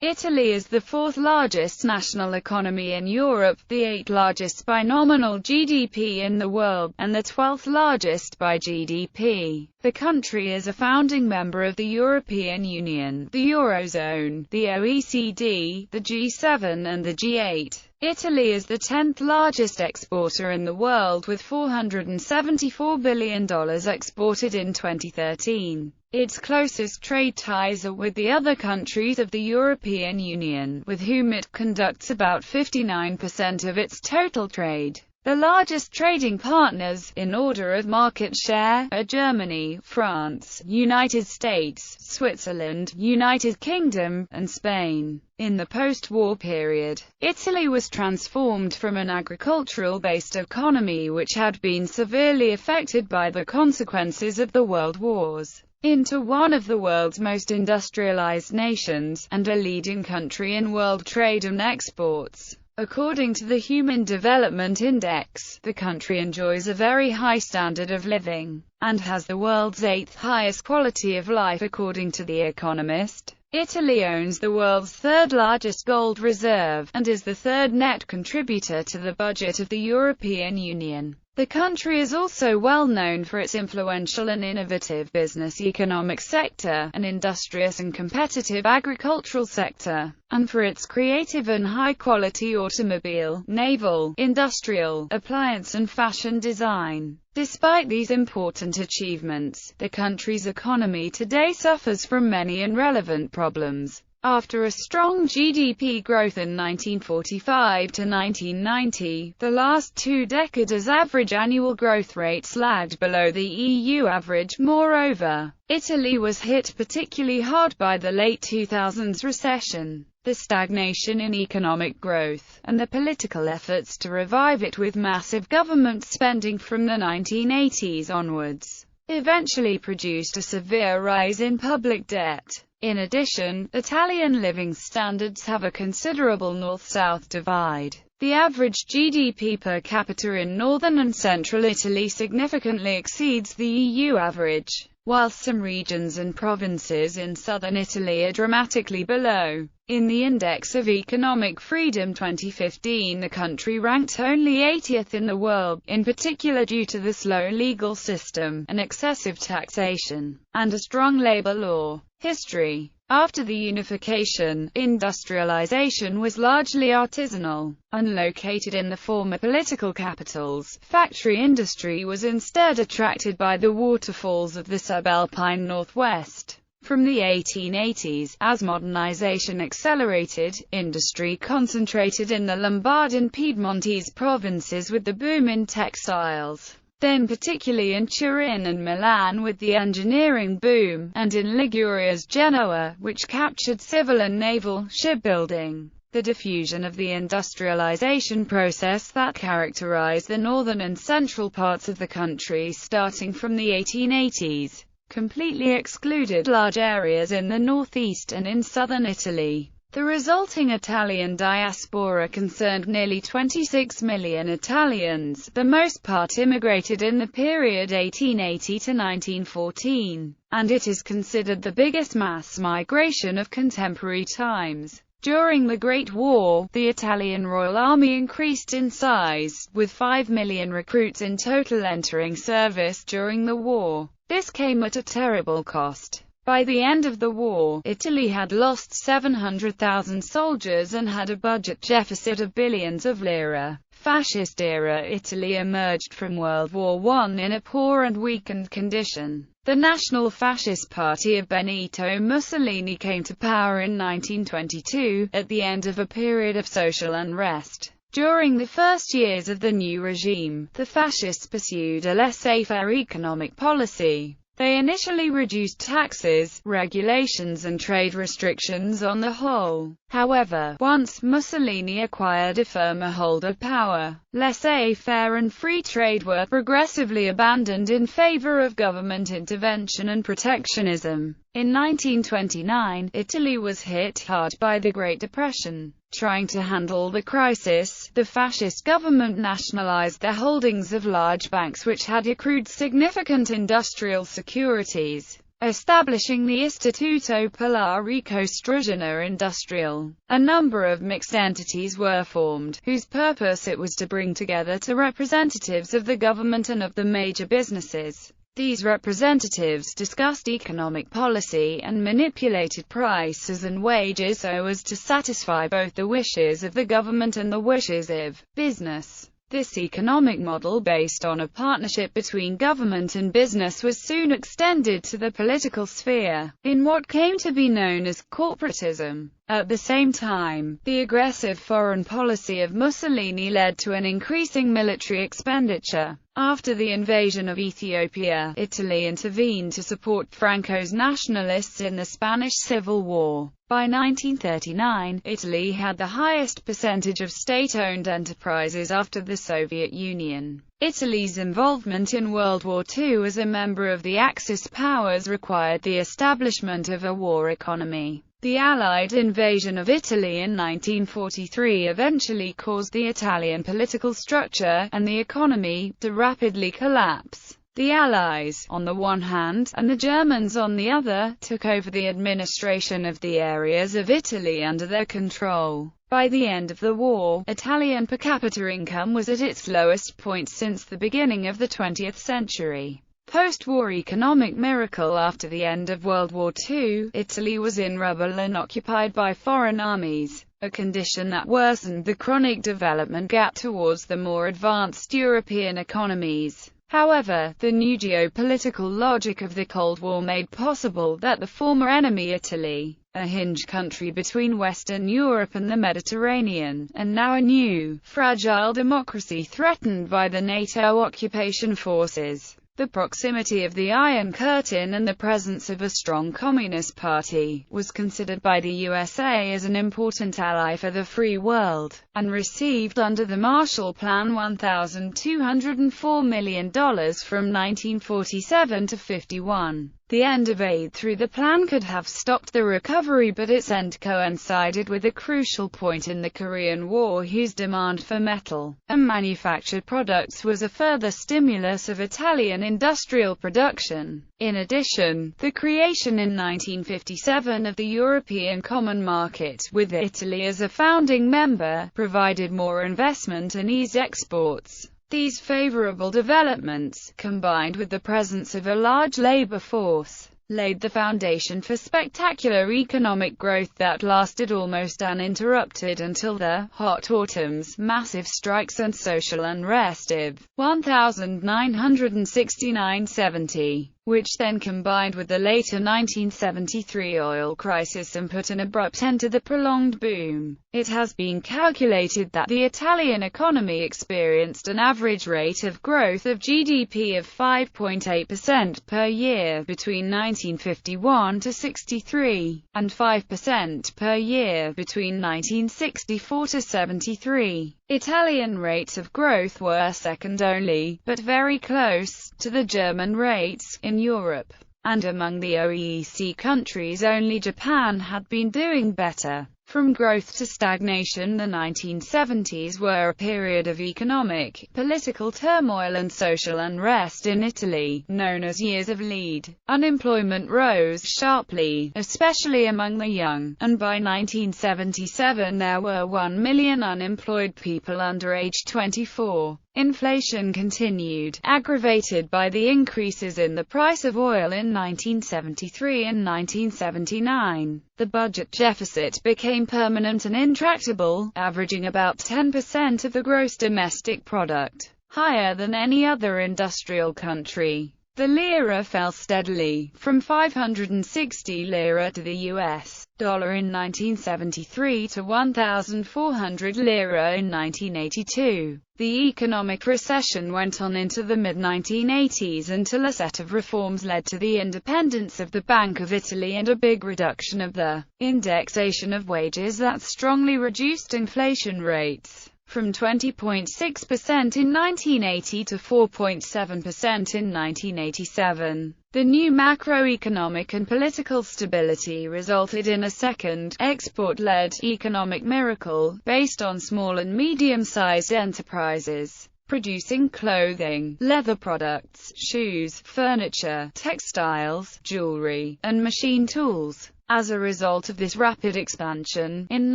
Italy is the fourth largest national economy in Europe, the eighth largest by nominal GDP in the world, and the 12th largest by GDP. The country is a founding member of the European Union, the Eurozone, the OECD, the G7 and the G8. Italy is the 10th largest exporter in the world with $474 billion exported in 2013. Its closest trade ties are with the other countries of the European Union, with whom it conducts about 59% of its total trade. The largest trading partners, in order of market share, are Germany, France, United States, Switzerland, United Kingdom, and Spain. In the post-war period, Italy was transformed from an agricultural-based economy which had been severely affected by the consequences of the world wars, into one of the world's most industrialized nations, and a leading country in world trade and exports. According to the Human Development Index, the country enjoys a very high standard of living, and has the world's eighth highest quality of life according to The Economist. Italy owns the world's third largest gold reserve, and is the third net contributor to the budget of the European Union. The country is also well known for its influential and innovative business economic sector, an industrious and competitive agricultural sector, and for its creative and high-quality automobile, naval, industrial, appliance and fashion design. Despite these important achievements, the country's economy today suffers from many irrelevant problems. After a strong GDP growth in 1945 to 1990, the last 2 decades' average annual growth rates lagged below the EU average. Moreover, Italy was hit particularly hard by the late 2000s recession, the stagnation in economic growth, and the political efforts to revive it with massive government spending from the 1980s onwards, eventually produced a severe rise in public debt. In addition, Italian living standards have a considerable north-south divide. The average GDP per capita in northern and central Italy significantly exceeds the EU average, while some regions and provinces in southern Italy are dramatically below. In the Index of Economic Freedom 2015, the country ranked only 80th in the world, in particular due to the slow legal system, an excessive taxation, and a strong labor law. History. After the unification, industrialization was largely artisanal. Unlocated in the former political capitals, factory industry was instead attracted by the waterfalls of the subalpine northwest. From the 1880s, as modernization accelerated, industry concentrated in the Lombard and Piedmontese provinces with the boom in textiles. Then particularly in Turin and Milan with the engineering boom, and in Liguria's Genoa, which captured civil and naval shipbuilding. The diffusion of the industrialization process that characterized the northern and central parts of the country starting from the 1880s, completely excluded large areas in the northeast and in southern Italy. The resulting Italian diaspora concerned nearly 26 million Italians, the most part immigrated in the period 1880 to 1914, and it is considered the biggest mass migration of contemporary times. During the Great War, the Italian Royal Army increased in size, with 5 million recruits in total entering service during the war. This came at a terrible cost. By the end of the war, Italy had lost 700,000 soldiers and had a budget deficit of billions of lire. Fascist era Italy emerged from World War I in a poor and weakened condition. The National Fascist Party of Benito Mussolini came to power in 1922, at the end of a period of social unrest. During the first years of the new regime, the fascists pursued a laissez-faire economic policy. They initially reduced taxes, regulations and trade restrictions on the whole. However, once Mussolini acquired a firmer hold of power, laissez-faire and free trade were progressively abandoned in favor of government intervention and protectionism. In 1929, Italy was hit hard by the Great Depression. Trying to handle the crisis, the fascist government nationalized the holdings of large banks which had accrued significant industrial securities. establishing the Istituto Polarico Strutturale Industriale. A number of mixed entities were formed, whose purpose it was to bring together representatives of the government and of the major businesses. These representatives discussed economic policy and manipulated prices and wages so as to satisfy both the wishes of the government and the wishes of business. This economic model, based on a partnership between government and business, was soon extended to the political sphere, in what came to be known as corporatism. At the same time, the aggressive foreign policy of Mussolini led to an increasing military expenditure. After the invasion of Ethiopia, Italy intervened to support Franco's nationalists in the Spanish Civil War. By 1939, Italy had the highest percentage of state-owned enterprises after the Soviet Union. Italy's involvement in World War II as a member of the Axis powers required the establishment of a war economy. The Allied invasion of Italy in 1943 eventually caused the Italian political structure, and the economy, to rapidly collapse. The Allies, on the one hand, and the Germans on the other, took over the administration of the areas of Italy under their control. By the end of the war, Italian per capita income was at its lowest point since the beginning of the 20th century. Post-war economic miracle. After the end of World War II, Italy was in rubble and occupied by foreign armies, a condition that worsened the chronic development gap towards the more advanced European economies. However, the new geopolitical logic of the Cold War made possible that the former enemy Italy, a hinge country between Western Europe and the Mediterranean, and now a new, fragile democracy threatened by the NATO occupation forces. The proximity of the Iron Curtain and the presence of a strong Communist Party was considered by the USA as an important ally for the free world, and received under the Marshall Plan $1,204 million from 1947 to 51. The end of aid through the plan could have stopped the recovery, but its end coincided with a crucial point in the Korean War whose demand for metal and manufactured products was a further stimulus of Italian industrial production. In addition, the creation in 1957 of the European Common Market, with Italy as a founding member, provided more investment and eased exports. These favorable developments, combined with the presence of a large labor force, laid the foundation for spectacular economic growth that lasted almost uninterrupted until the hot autumns, massive strikes and social unrest of 1969-70. Which then combined with the later 1973 oil crisis and put an abrupt end to the prolonged boom. It has been calculated that the Italian economy experienced an average rate of growth of GDP of 5.8% per year between 1951 to 63, and 5% per year between 1964 to 73. Italian rates of growth were second only, but very close, to the German rates in Europe. And among the OEC countries only Japan had been doing better. From growth to stagnation, the 1970s were a period of economic, political turmoil and social unrest in Italy, known as years of lead. Unemployment rose sharply, especially among the young, and by 1977 there were 1 million unemployed people under age 24. Inflation continued, aggravated by the increases in the price of oil in 1973 and 1979. The budget deficit became permanent and intractable, averaging about 10% of the gross domestic product, higher than any other industrial country. The lira fell steadily, from 560 lira to the US dollar in 1973 to 1,400 lira in 1982. The economic recession went on into the mid-1980s until a set of reforms led to the independence of the Bank of Italy and a big reduction of the indexation of wages that strongly reduced inflation rates from 20.6% in 1980 to 4.7% in 1987. The new macroeconomic and political stability resulted in a second, export-led, economic miracle, based on small and medium-sized enterprises. producing clothing, leather products, shoes, furniture, textiles, jewelry, and machine tools. As a result of this rapid expansion, in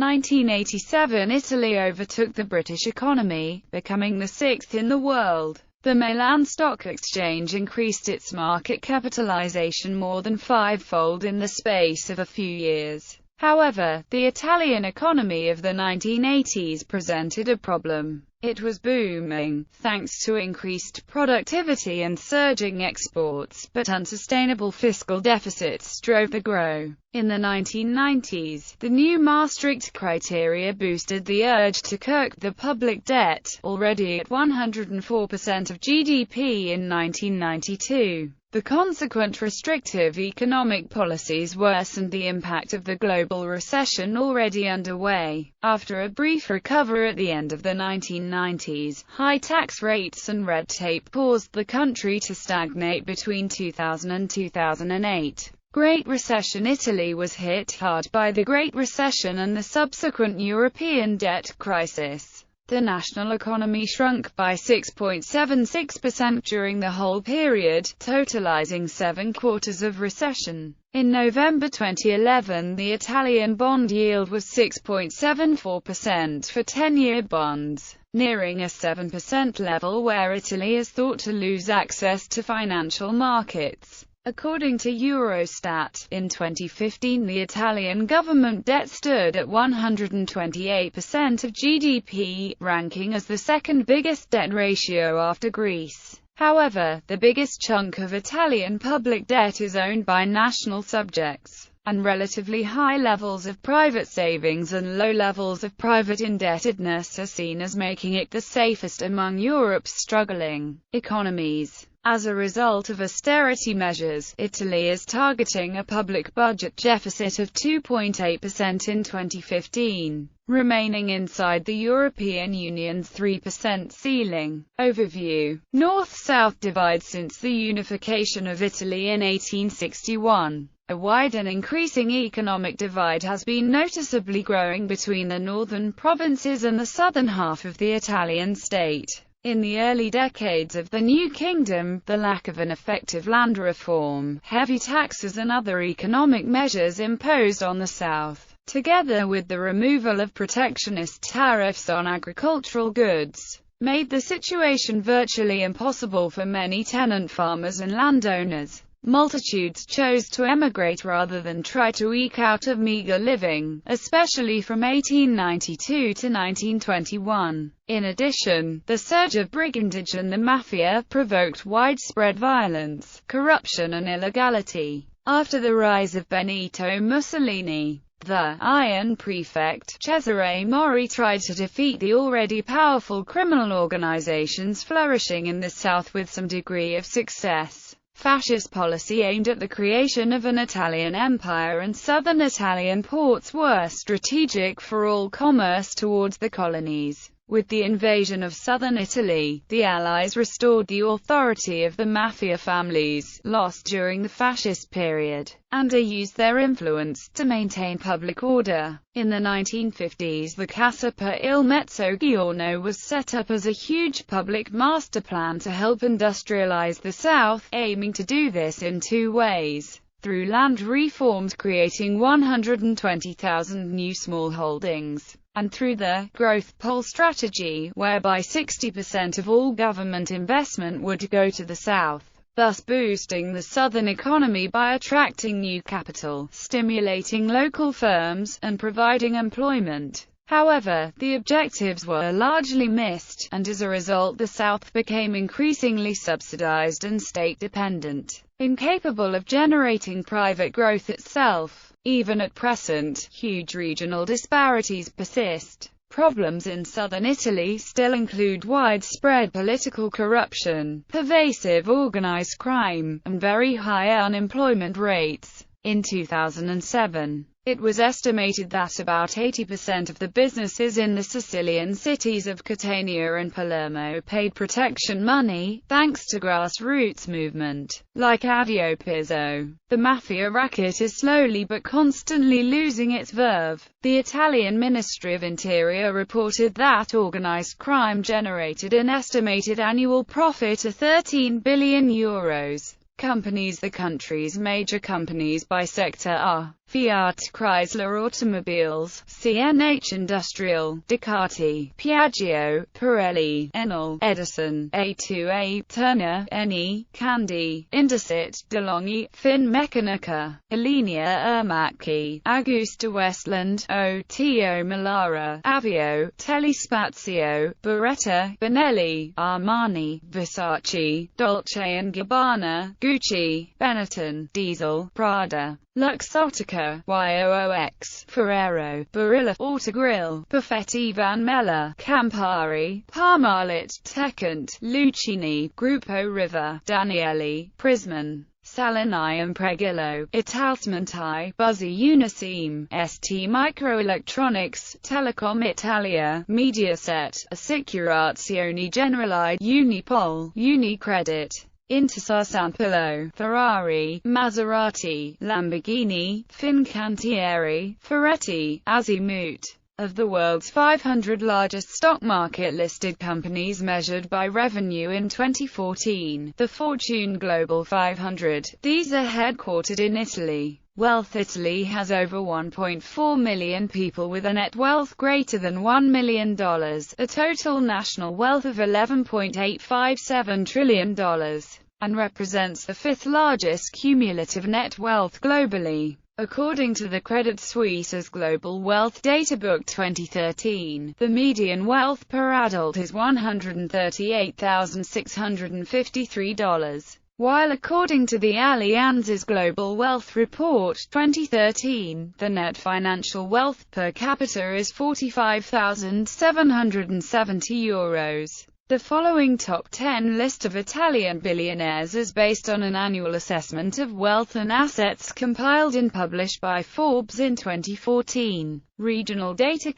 1987 Italy overtook the British economy, becoming the sixth in the world. The Milan Stock Exchange increased its market capitalization more than fivefold in the space of a few years. However, the Italian economy of the 1980s presented a problem. It was booming, thanks to increased productivity and surging exports, but unsustainable fiscal deficits drove the growth. In the 1990s, the new Maastricht criteria boosted the urge to curb the public debt, already at 104% of GDP in 1992. The consequent restrictive economic policies worsened the impact of the global recession already underway. After a brief recovery at the end of the 1990s, high tax rates and red tape caused the country to stagnate between 2000 and 2008. Great Recession. Italy was hit hard by the Great Recession and the subsequent European debt crisis. The national economy shrunk by 6.76% during the whole period, totalizing 7 quarters of recession. In November 2011, the Italian bond yield was 6.74% for 10-year bonds, nearing a 7% level where Italy is thought to lose access to financial markets. According to Eurostat, in 2015 the Italian government debt stood at 128% of GDP, ranking as the second biggest debt ratio after Greece. However, the biggest chunk of Italian public debt is owned by national subjects, and relatively high levels of private savings and low levels of private indebtedness are seen as making it the safest among Europe's struggling economies. As a result of austerity measures, Italy is targeting a public budget deficit of 2.8% in 2015, remaining inside the European Union's 3% ceiling. Overview. North-South divide. Since the unification of Italy in 1861, a wide and increasing economic divide has been noticeably growing between the northern provinces and the southern half of the Italian state. In the early decades of the New Kingdom, the lack of an effective land reform, heavy taxes and other economic measures imposed on the South, together with the removal of protectionist tariffs on agricultural goods, made the situation virtually impossible for many tenant farmers and landowners. Multitudes chose to emigrate rather than try to eke out a meager living, especially from 1892 to 1921. In addition, the surge of brigandage and the mafia provoked widespread violence, corruption and illegality. After the rise of Benito Mussolini, the Iron Prefect, Cesare Mori tried to defeat the already powerful criminal organizations flourishing in the South with some degree of success. Fascist policy aimed at the creation of an Italian empire, and southern Italian ports were strategic for all commerce towards the colonies. With the invasion of southern Italy, the Allies restored the authority of the mafia families, lost during the fascist period, and used their influence to maintain public order. In the 1950s, the Cassa per il Mezzogiorno was set up as a huge public master plan to help industrialize the South, aiming to do this in two ways. Through land reforms creating 120,000 new small holdings, and through the growth pole strategy, whereby 60% of all government investment would go to the South, thus boosting the southern economy by attracting new capital, stimulating local firms, and providing employment. However, the objectives were largely missed, and as a result the South became increasingly subsidized and state-dependent, incapable of generating private growth itself. Even at present, huge regional disparities persist. Problems in southern Italy still include widespread political corruption, pervasive organized crime, and very high unemployment rates. In 2007, it was estimated that about 80% of the businesses in the Sicilian cities of Catania and Palermo paid protection money, thanks to grassroots movement, like Addio Piso. The mafia racket is slowly but constantly losing its verve. The Italian Ministry of Interior reported that organized crime generated an estimated annual profit of €13 billion. The country's major companies by sector are Fiat Chrysler Automobiles, CNH Industrial, Ducati, Piaggio, Pirelli, Enel, Edison, A2A, Turner, Eni, Candy, Indesit, DeLonghi, Finmeccanica, Alenia Ermacchi, Augusta Westland, Oto Melara, Avio, Telespazio, Beretta, Benelli, Armani, Versace, Dolce & Gabbana, Gucci, Benetton, Diesel, Prada, Luxottica, YOOX, Ferrero, Barilla, Autogrill, Perfetti Van Mella, Campari, Parmalat, Tecant, Lucchini, Gruppo Riva, Danieli, Prisman, Salini and Pregillo, Italsmonti, Buzzi Unicem, ST Microelectronics, Telecom Italia, Mediaset, Assicurazioni Generali, Unipol, Unicredit, Intesa Sanpaolo, Ferrari, Maserati, Lamborghini, Fincantieri, Ferretti, Azimut. Of the world's 500 largest stock market-listed companies measured by revenue in 2014, the Fortune Global 500, these are headquartered in Italy. Wealth Italy has over 1.4 million people with a net wealth greater than $1 million, a total national wealth of $11.857 trillion, and represents the fifth largest cumulative net wealth globally. According to the Credit Suisse's Global Wealth Databook 2013, the median wealth per adult is $138,653. While according to the Allianz's Global Wealth Report 2013, the net financial wealth per capita is €45,770. The following top 10 list of Italian billionaires is based on an annual assessment of wealth and assets compiled and published by Forbes in 2014. Regional data.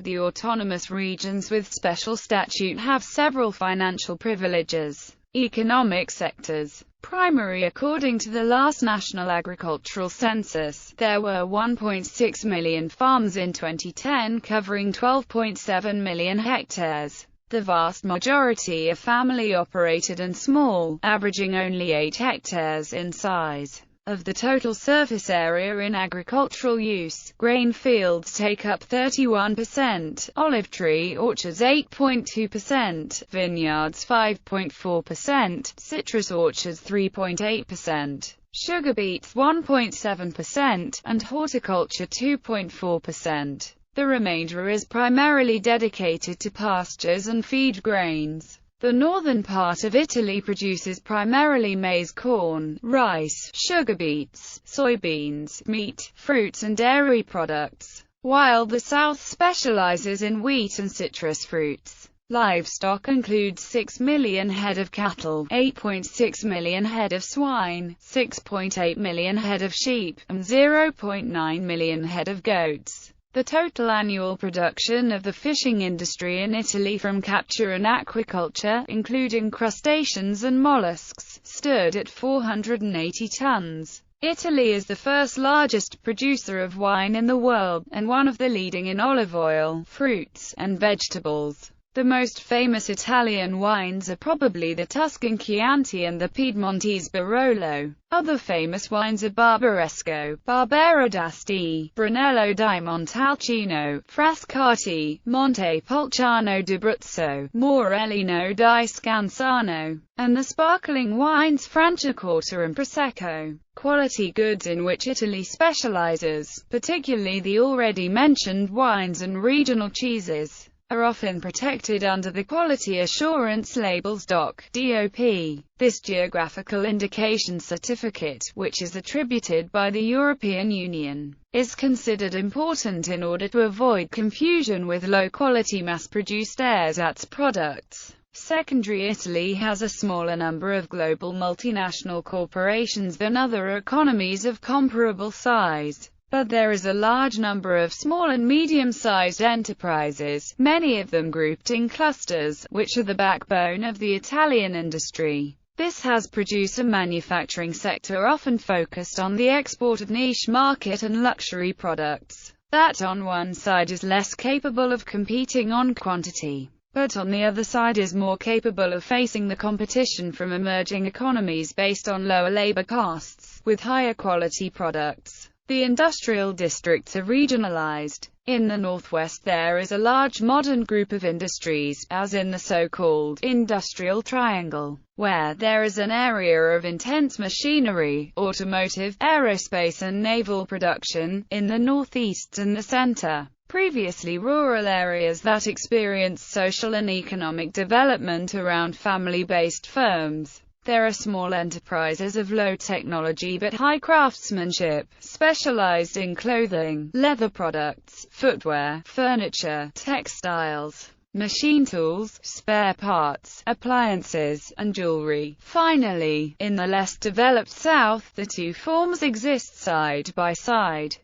The autonomous regions with special statute have several financial privileges. Economic sectors. Primary. According to the last National Agricultural Census, there were 1.6 million farms in 2010 covering 12.7 million hectares. The vast majority are family-operated and small, averaging only 8 hectares in size. Of the total surface area in agricultural use, grain fields take up 31%, olive tree orchards 8.2%, vineyards 5.4%, citrus orchards 3.8%, sugar beets 1.7%, and horticulture 2.4%. The remainder is primarily dedicated to pastures and feed grains. The northern part of Italy produces primarily maize, corn, rice, sugar beets, soybeans, meat, fruits and dairy products, while the south specializes in wheat and citrus fruits. Livestock includes 6 million head of cattle, 8.6 million head of swine, 6.8 million head of sheep, and 0.9 million head of goats. The total annual production of the fishing industry in Italy from capture and aquaculture, including crustaceans and mollusks, stood at 480 tons. Italy is the first largest producer of wine in the world, and one of the leading in olive oil, fruits, and vegetables. The most famous Italian wines are probably the Tuscan Chianti and the Piedmontese Barolo. Other famous wines are Barbaresco, Barbera d'Asti, Brunello di Montalcino, Frascati, Montepulciano d'Abruzzo, Morellino di Scansano, and the sparkling wines Franciacorta and Prosecco. Quality goods in which Italy specializes, particularly the already mentioned wines and regional cheeses, are often protected under the Quality Assurance Labels DOC. This geographical indication certificate, which is attributed by the European Union, is considered important in order to avoid confusion with low-quality mass-produced ersatz products. Secondary, Italy has a smaller number of global multinational corporations than other economies of comparable size. But there is a large number of small and medium-sized enterprises, many of them grouped in clusters, which are the backbone of the Italian industry. This has produced a manufacturing sector often focused on the export of niche market and luxury products, that on one side is less capable of competing on quantity, but on the other side is more capable of facing the competition from emerging economies based on lower labor costs, with higher quality products. The industrial districts are regionalized. In the northwest there is a large modern group of industries, as in the so-called industrial triangle, where there is an area of intense machinery, automotive, aerospace and naval production. In the northeast and the center, previously rural areas that experience social and economic development around family-based firms. There are small enterprises of low technology but high craftsmanship, specialized in clothing, leather products, footwear, furniture, textiles, machine tools, spare parts, appliances, and jewelry. Finally, in the less developed south, the two forms exist side by side.